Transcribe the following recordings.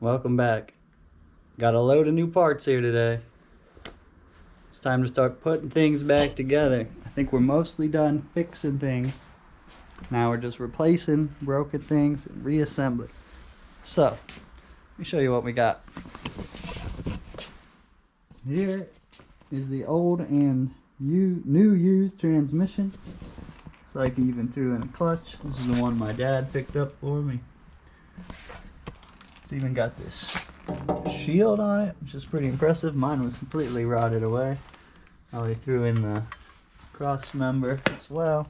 Welcome back. Got a load of new parts here today. It's time to start putting things back together. I think we're mostly done fixing things. Now we're just replacing broken things and reassembling. So, let me show you what we got. Here is the old and new used transmission. It's like he even threw in a clutch. This is the one my dad picked up for me. It's even got this shield on it, which is pretty impressive. Mine was completely rotted away. Oh, he threw in the cross member as well.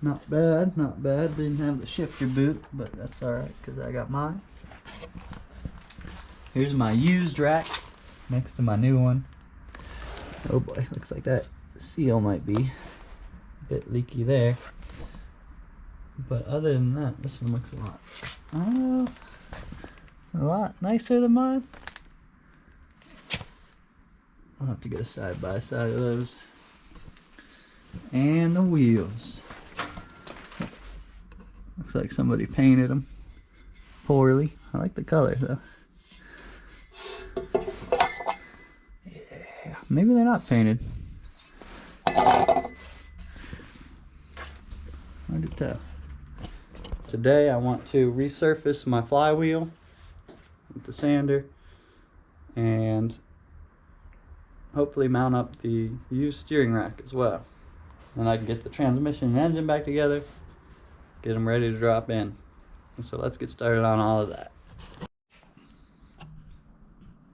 Not bad, not bad. Didn't have the shifter boot, but that's alright because I got mine. Here's my used rack next to my new one. Oh boy, looks like that seal might be a bit leaky there. But other than that, this one looks a lot nicer than mine. I'll have to get a side by side of those. And the wheels. Looks like somebody painted them poorly. I like the color though. Yeah, maybe they're not painted. Hard to tell. Today I want to resurface my flywheel with the sander and hopefully mount up the used steering rack as well. Then I can get the transmission and engine back together, get them ready to drop in. And so let's get started on all of that.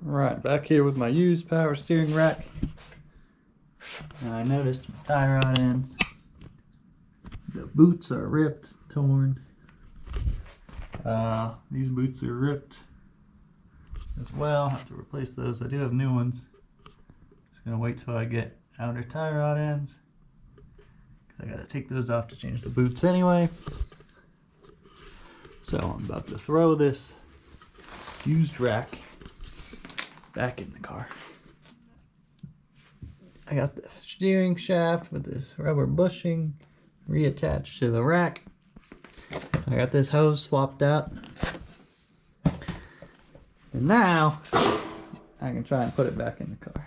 Alright, back here with my used power steering rack. And I noticed my tie rod ends. The boots are ripped, torn. These boots are ripped as well. I have to replace those. I do have new ones. Just gonna wait till I get outer tie rod ends. I gotta take those off to change the boots anyway. So I'm about to throw this used rack back in the car. I got the steering shaft with this rubber bushing reattached to the rack. I got this hose swapped out. And now I can try and put it back in the car.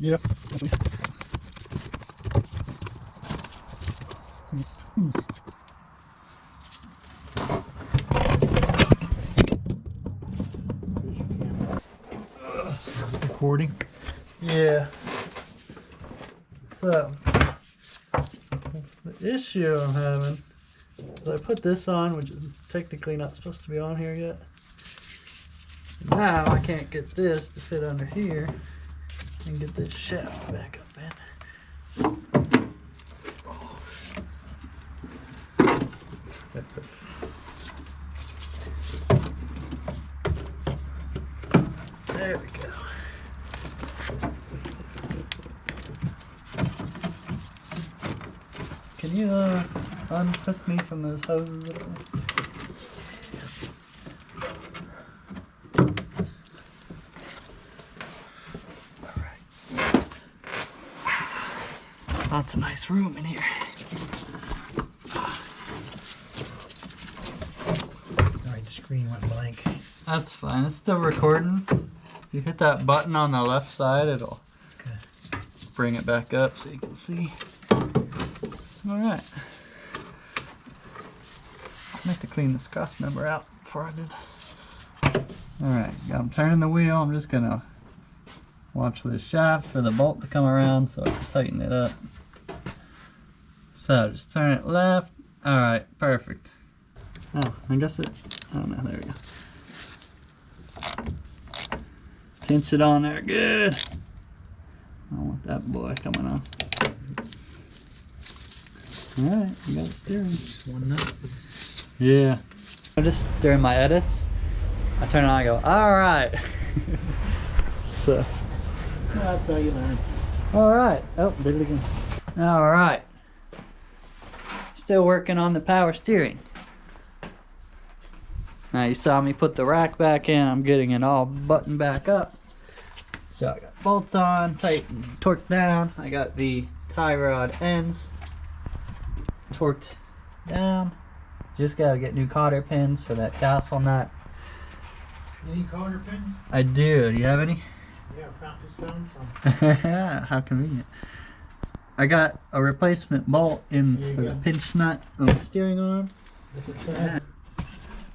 Yeah. Recording? Yeah. So, the issue I'm having is I put this on, which is technically not supposed to be on here yet. Now I can't get this to fit under here and get this shaft back up in. There we go. Can you unhook me from those hoses? Alright. Lots of nice room in here. Alright, the screen went blank. That's fine, it's still recording. If you hit that button on the left side, it'll bring it back up so you can see. Alright. I meant to clean this cross member out before I did. Alright, I'm turning the wheel. I'm just gonna watch this shaft for the bolt to come around so I can tighten it up. So just turn it left. Alright, perfect. Oh, I guess it, oh no, there we go. Pinch it on there, good. I don't want that boy coming on. Alright, we got steering. Just one nut. Yeah. Just during my edits, I turn it on and I go, alright. So, That's how you learn. alright. Oh, did it again. Alright. Still working on the power steering. Now you saw me put the rack back in. I'm getting it all buttoned back up. So I got bolts on, tightened, torqued down. I got the tie rod ends torqued down. Just gotta get new cotter pins for that castle nut. Any cotter pins? I do. Do you have any? Yeah, just found some. How convenient. I got a replacement bolt in for the pinch nut on the steering arm.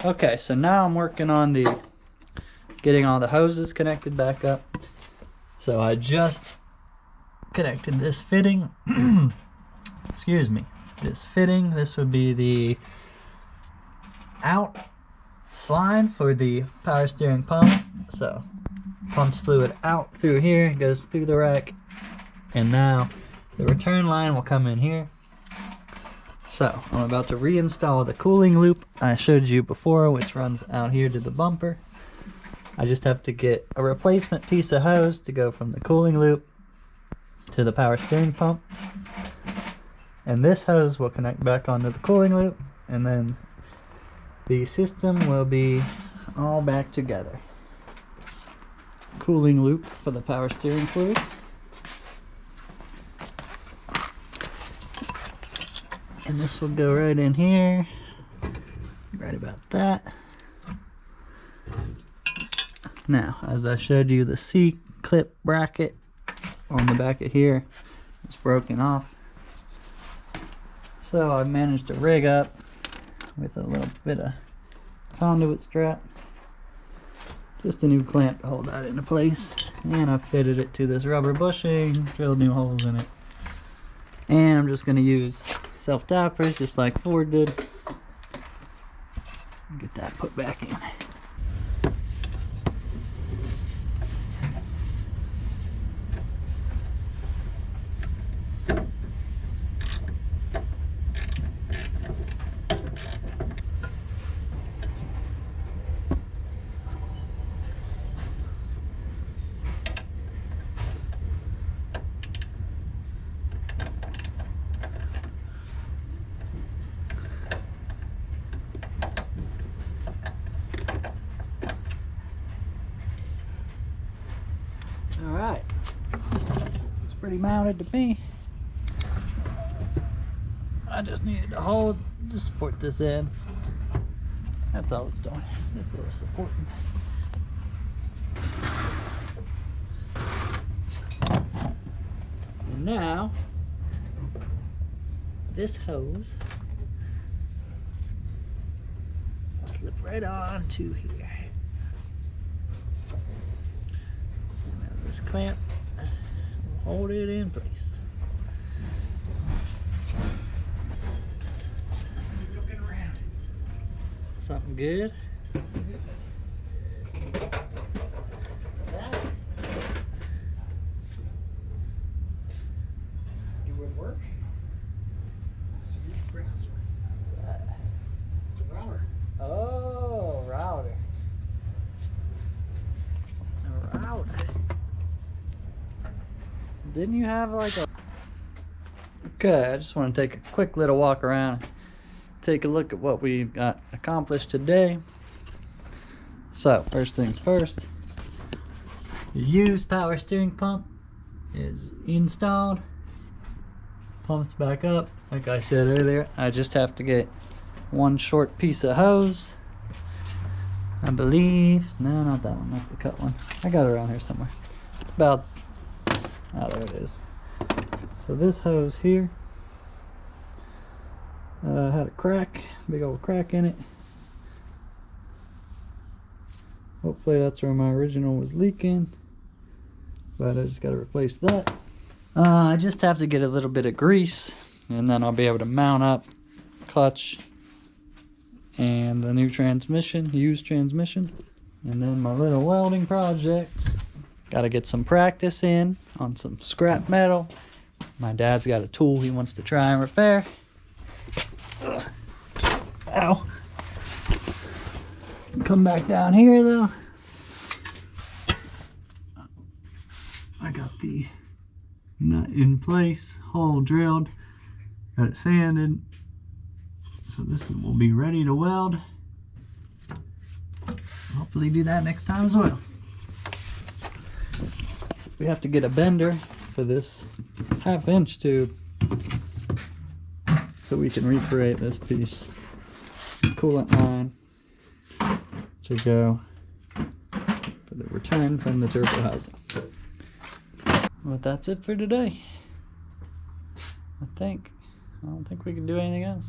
Okay, so now I'm working on getting all the hoses connected back up. So I just connected this fitting. Excuse me. This fitting. This would be the out line for the power steering pump. So pumps fluid out through here, goes through the rack, and now the return line will come in here. So I'm about to reinstall the cooling loop I showed you before, which runs out here to the bumper. I just have to get a replacement piece of hose to go from the cooling loop to the power steering pump. And this hose will connect back onto the cooling loop, and then the system will be all back together. Cooling loop for the power steering fluid. And this will go right in here, right about that. Now, as I showed you, the C-clip bracket on the back of here is broken off. So I managed to rig up with a little bit of conduit strap. Just a new clamp to hold that into place. And I fitted it to this rubber bushing, drilled new holes in it. And I'm just going to use self-tappers just like Ford did. Get that put back in. Alright, it's pretty mounted to me. I just needed to hold to support this in. That's all it's doing, just a little supporting. And now, this hose will slip right on to here. This clamp will hold it in place. Looking around. Something good? You would work? So you can bring us one. It's a router. Oh, router. A router. Didn't you have like a... Okay, I just want to take a quick little walk around, take a look at what we got accomplished today. So, first things first, the used power steering pump is installed. Pumps back up. Like I said earlier, I just have to get one short piece of hose. I believe, no, not that one, that's the cut one. I got it around here somewhere. It's about, oh, there it is. So this hose here had a crack, big old crack in it. Hopefully that's where my original was leaking, but I just got to replace that. I just have to get a little bit of grease, and then I'll be able to mount up clutch and the new transmission, used transmission. And then my little welding project. Got to get some practice in on some scrap metal. My dad's got a tool he wants to try and repair. Ugh. Ow. Come back down here though. I got the nut in place, hole drilled, got it sanded. So this will be ready to weld. hopefully do that next time as well. We have to get a bender for this 1/2-inch tube so we can recreate this piece. Coolant line to go for the return from the turbo housing. Well, that's it for today. I don't think we can do anything else.